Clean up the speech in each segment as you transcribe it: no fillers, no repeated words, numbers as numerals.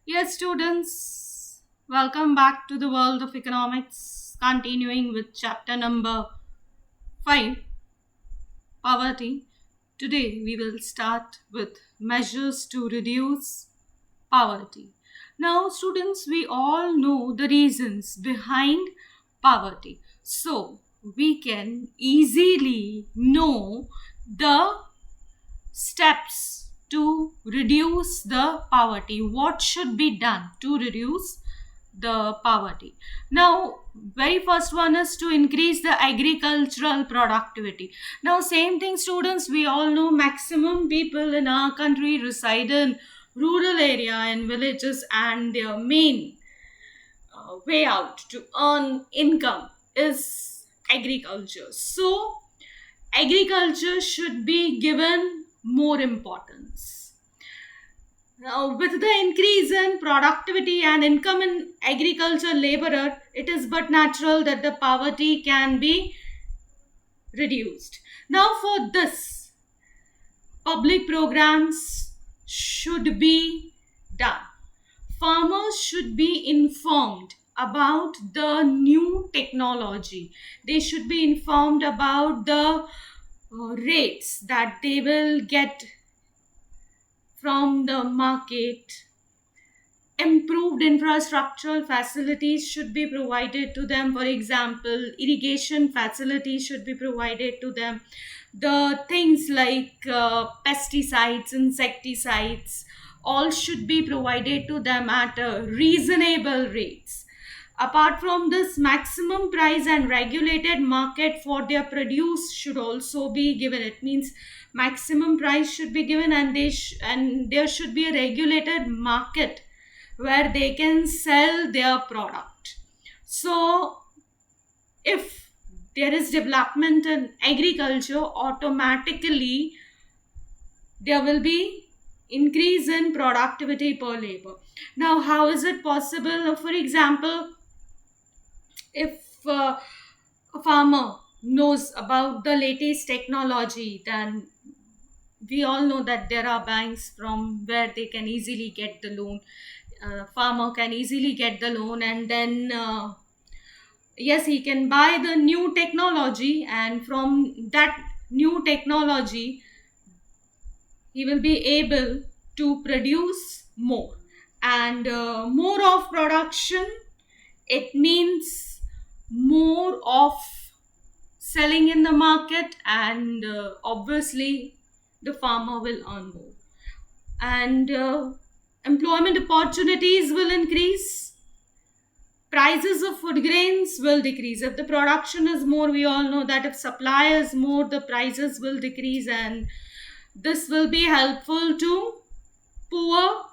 Yes, students, welcome back to the world of economics, continuing with chapter number 5, poverty. Today, we will start with measures to reduce poverty. Now, students, we all know the reasons behind poverty. So, we can easily know the steps to reduce the poverty. What should be done to reduce the poverty? Now, very first one is to increase the agricultural productivity. Now, same thing, students, we all know maximum people in our country reside in rural area and villages, and their main way out to earn income is agriculture. So agriculture should be given more importance. Now, with the increase in productivity and income in agriculture laborer, it is but natural that the poverty can be reduced. Now, for this, public programs should be done. Farmers should be informed about the new technology. They should be informed about the rates that they will get from the market. Improved infrastructural facilities should be provided to them. For example, irrigation facilities should be provided to them. The things like pesticides, insecticides, all should be provided to them at reasonable rates. Apart from this, maximum price and regulated market for their produce should also be given. It means maximum price should be given, and and there should be a regulated market where they can sell their product. So if there is development in agriculture, automatically there will be increase in productivity per labor. Now, how is it possible? For example, if a farmer knows about the latest technology, then we all know that there are banks from where they can easily get the loan. Farmer can easily get the loan, and then yes, he can buy the new technology, and from that new technology he will be able to produce more. And more of production, it means more of selling in the market, and obviously the farmer will earn more. And employment opportunities will increase. Prices of food grains will decrease. If the production is more, we all know that if supply is more, the prices will decrease, and this will be helpful to poor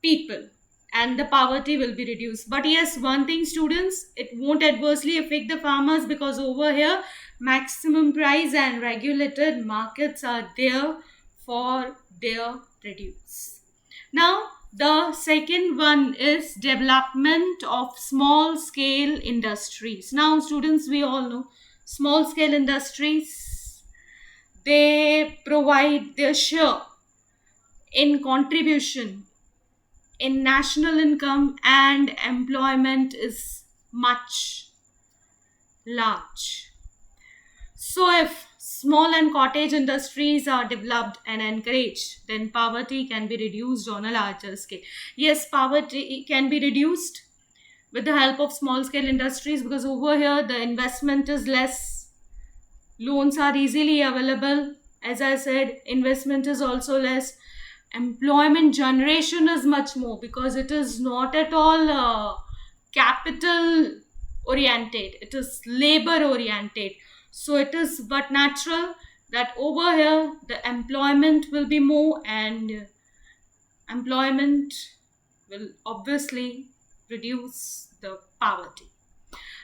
people, and the poverty will be reduced. But yes, one thing, students, it won't adversely affect the farmers, because over here maximum price and regulated markets are there for their produce. Now, the second one is development of small scale industries. Now, students, we all know small scale industries, they provide their share in contribution in national income, and employment is much large. So if small and cottage industries are developed and encouraged, then poverty can be reduced on a larger scale. Yes, poverty can be reduced with the help of small scale industries, because over here the investment is less, loans are easily available. As I said, investment is also less. Employment generation is much more, because it is not at all capital oriented, it is labor oriented. So it is but natural that over here the employment will be more, and employment will obviously reduce the poverty.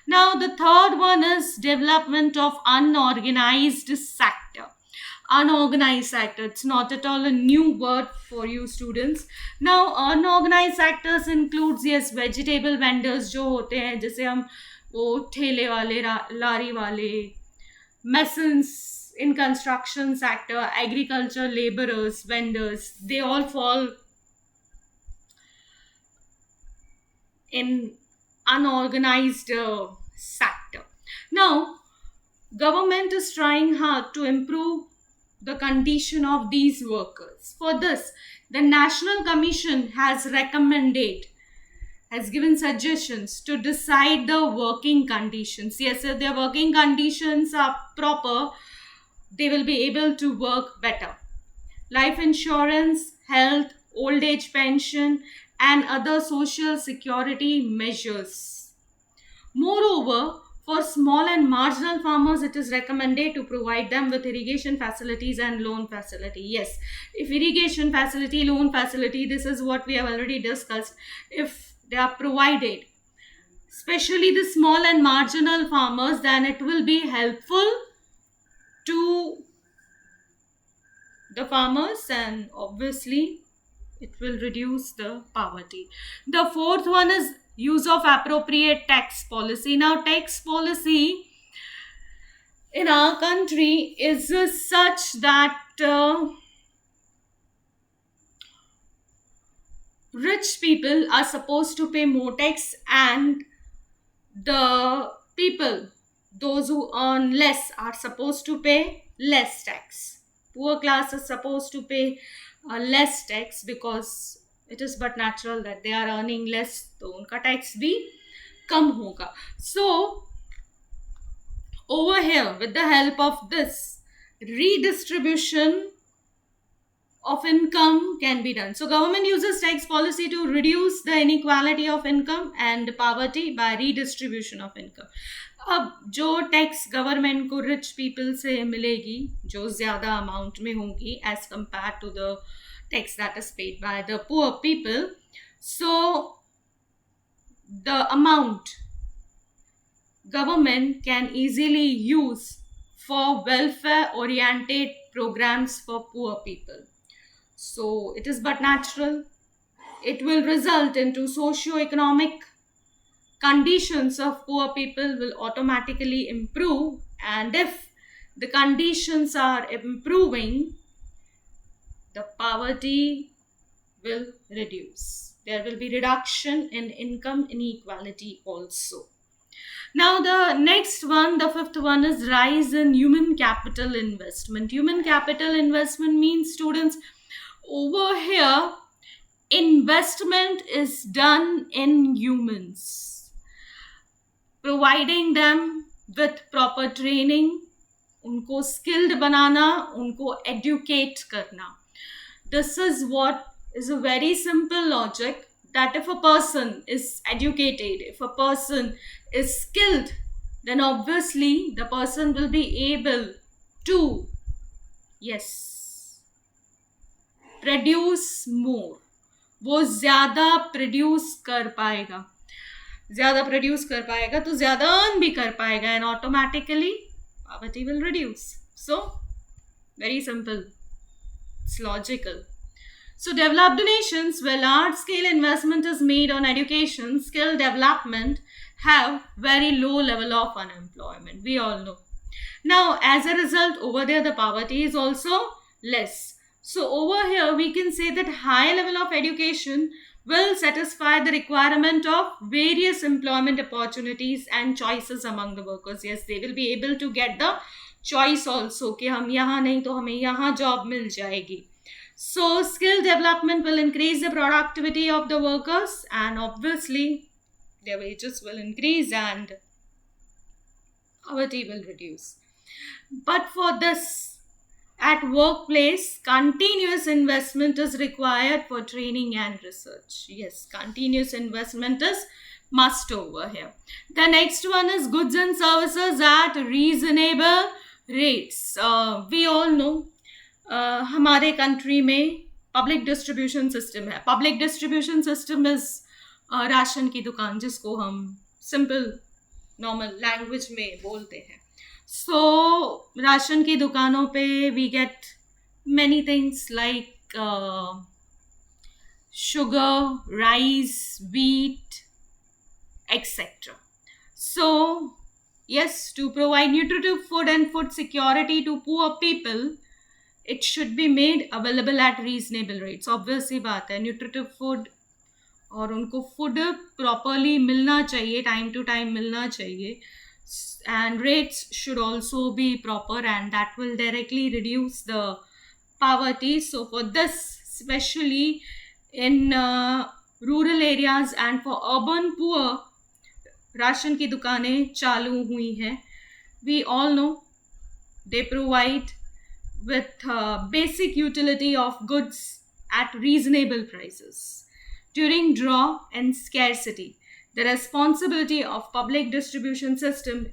Now, the third one is development of unorganized sector. Unorganized sector, it's not at all a new word for you students. Now, unorganized sectors includes, yes, vegetable vendors जो होते हैं, जैसे हम वो ठेले वाले, लारी वाले, masons in construction sector, agriculture laborers, vendors, they all fall in unorganized sector. Now, government is trying hard to improve the condition of these workers. For this, the National Commission has given suggestions to decide the working conditions. Yes, if their working conditions are proper, they will be able to work better. Life insurance, health, old age pension, and other social security measures. Moreover, for small and marginal farmers, it is recommended to provide them with irrigation facilities and loan facility. Yes, if irrigation facility, loan facility, this is what we have already discussed. If they are provided, especially the small and marginal farmers, then it will be helpful to the farmers, and obviously it will reduce the poverty. The fourth one is use of appropriate tax policy. Now, tax policy in our country is such that rich people are supposed to pay more tax, and the people, those who earn less, are supposed to pay less tax. Poor class is supposed to pay less tax because it is but natural that they are earning less, तो उनका tax भी कम होगा. So over here, with the help of this, redistribution of income can be done. So government uses tax policy to reduce the inequality of income and poverty by redistribution of income. अब जो tax government को rich people से मिलेगी, जो ज़्यादा amount में होगी as compare to the tax that is paid by the poor people, so the amount government can easily use for welfare oriented programs for poor people. So it is but natural. It will result into socio-economic conditions of poor people will automatically improve, and if the conditions are improving, the poverty will reduce. There will be reduction in income inequality also. Now the next one, the fifth one, is rise in human capital investment. Human capital investment means, students, over here investment is done in humans, providing them with proper training, उनको skilled बनाना, उनको educate करना. This is what is a very simple logic, that if a person is educated, if a person is skilled, then obviously the person will be able to, yes, produce more. वो ज़्यादा produce कर पाएगा, ज़्यादा produce कर पाएगा तो ज़्यादा earn भी कर पाएगा, and automatically poverty will reduce. So very simple, it's logical. So developed nations where large scale investment is made on education, skill development, have very low level of unemployment. We all know. Now, as a result, over there the poverty is also less. So over here we can say that high level of education will satisfy the requirement of various employment opportunities and choices among the workers. Yes, they will be able to get the choice also कि हम यहाँ नहीं तो हमें यहाँ job मिल जाएगी. So skill development will increase the productivity of the workers, and obviously their wages will increase and poverty will reduce. But for this, at workplace, continuous investment is required for training and research. Yes, continuous investment is must over here. The next one is goods and services at reasonable rates. We all know हमारे country में public distribution system है. Public distribution system is ration की दुकान, जिसको हम simple normal language में बोलते हैं. सो राशन की दुकानों पे we get many things like sugar, rice, wheat, etc. So yes, to provide nutritive food and food security to poor people, it should be made available at reasonable rates. Obviously बात है, nutritive food और उनको food properly मिलना चाहिए, time to time मिलना चाहिए, and rates should also be proper, and that will directly reduce the poverty. So for this, especially in rural areas and for urban poor, ration की दुकानें चालू हुई हैं. We all know they provide with basic utility of goods at reasonable prices. During drought and scarcity, the responsibility of public distribution system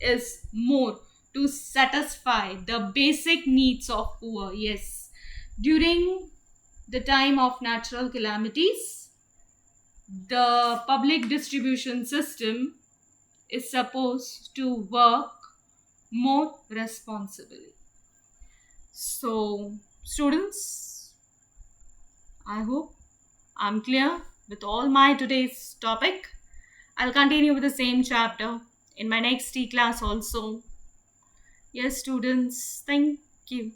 is more to satisfy the basic needs of poor. Yes, during the time of natural calamities, the public distribution system is supposed to work more responsibly. So, students, I hope I'm clear with all my today's topic. I'll continue with the same chapter in my next class also. Yes, students, thank you.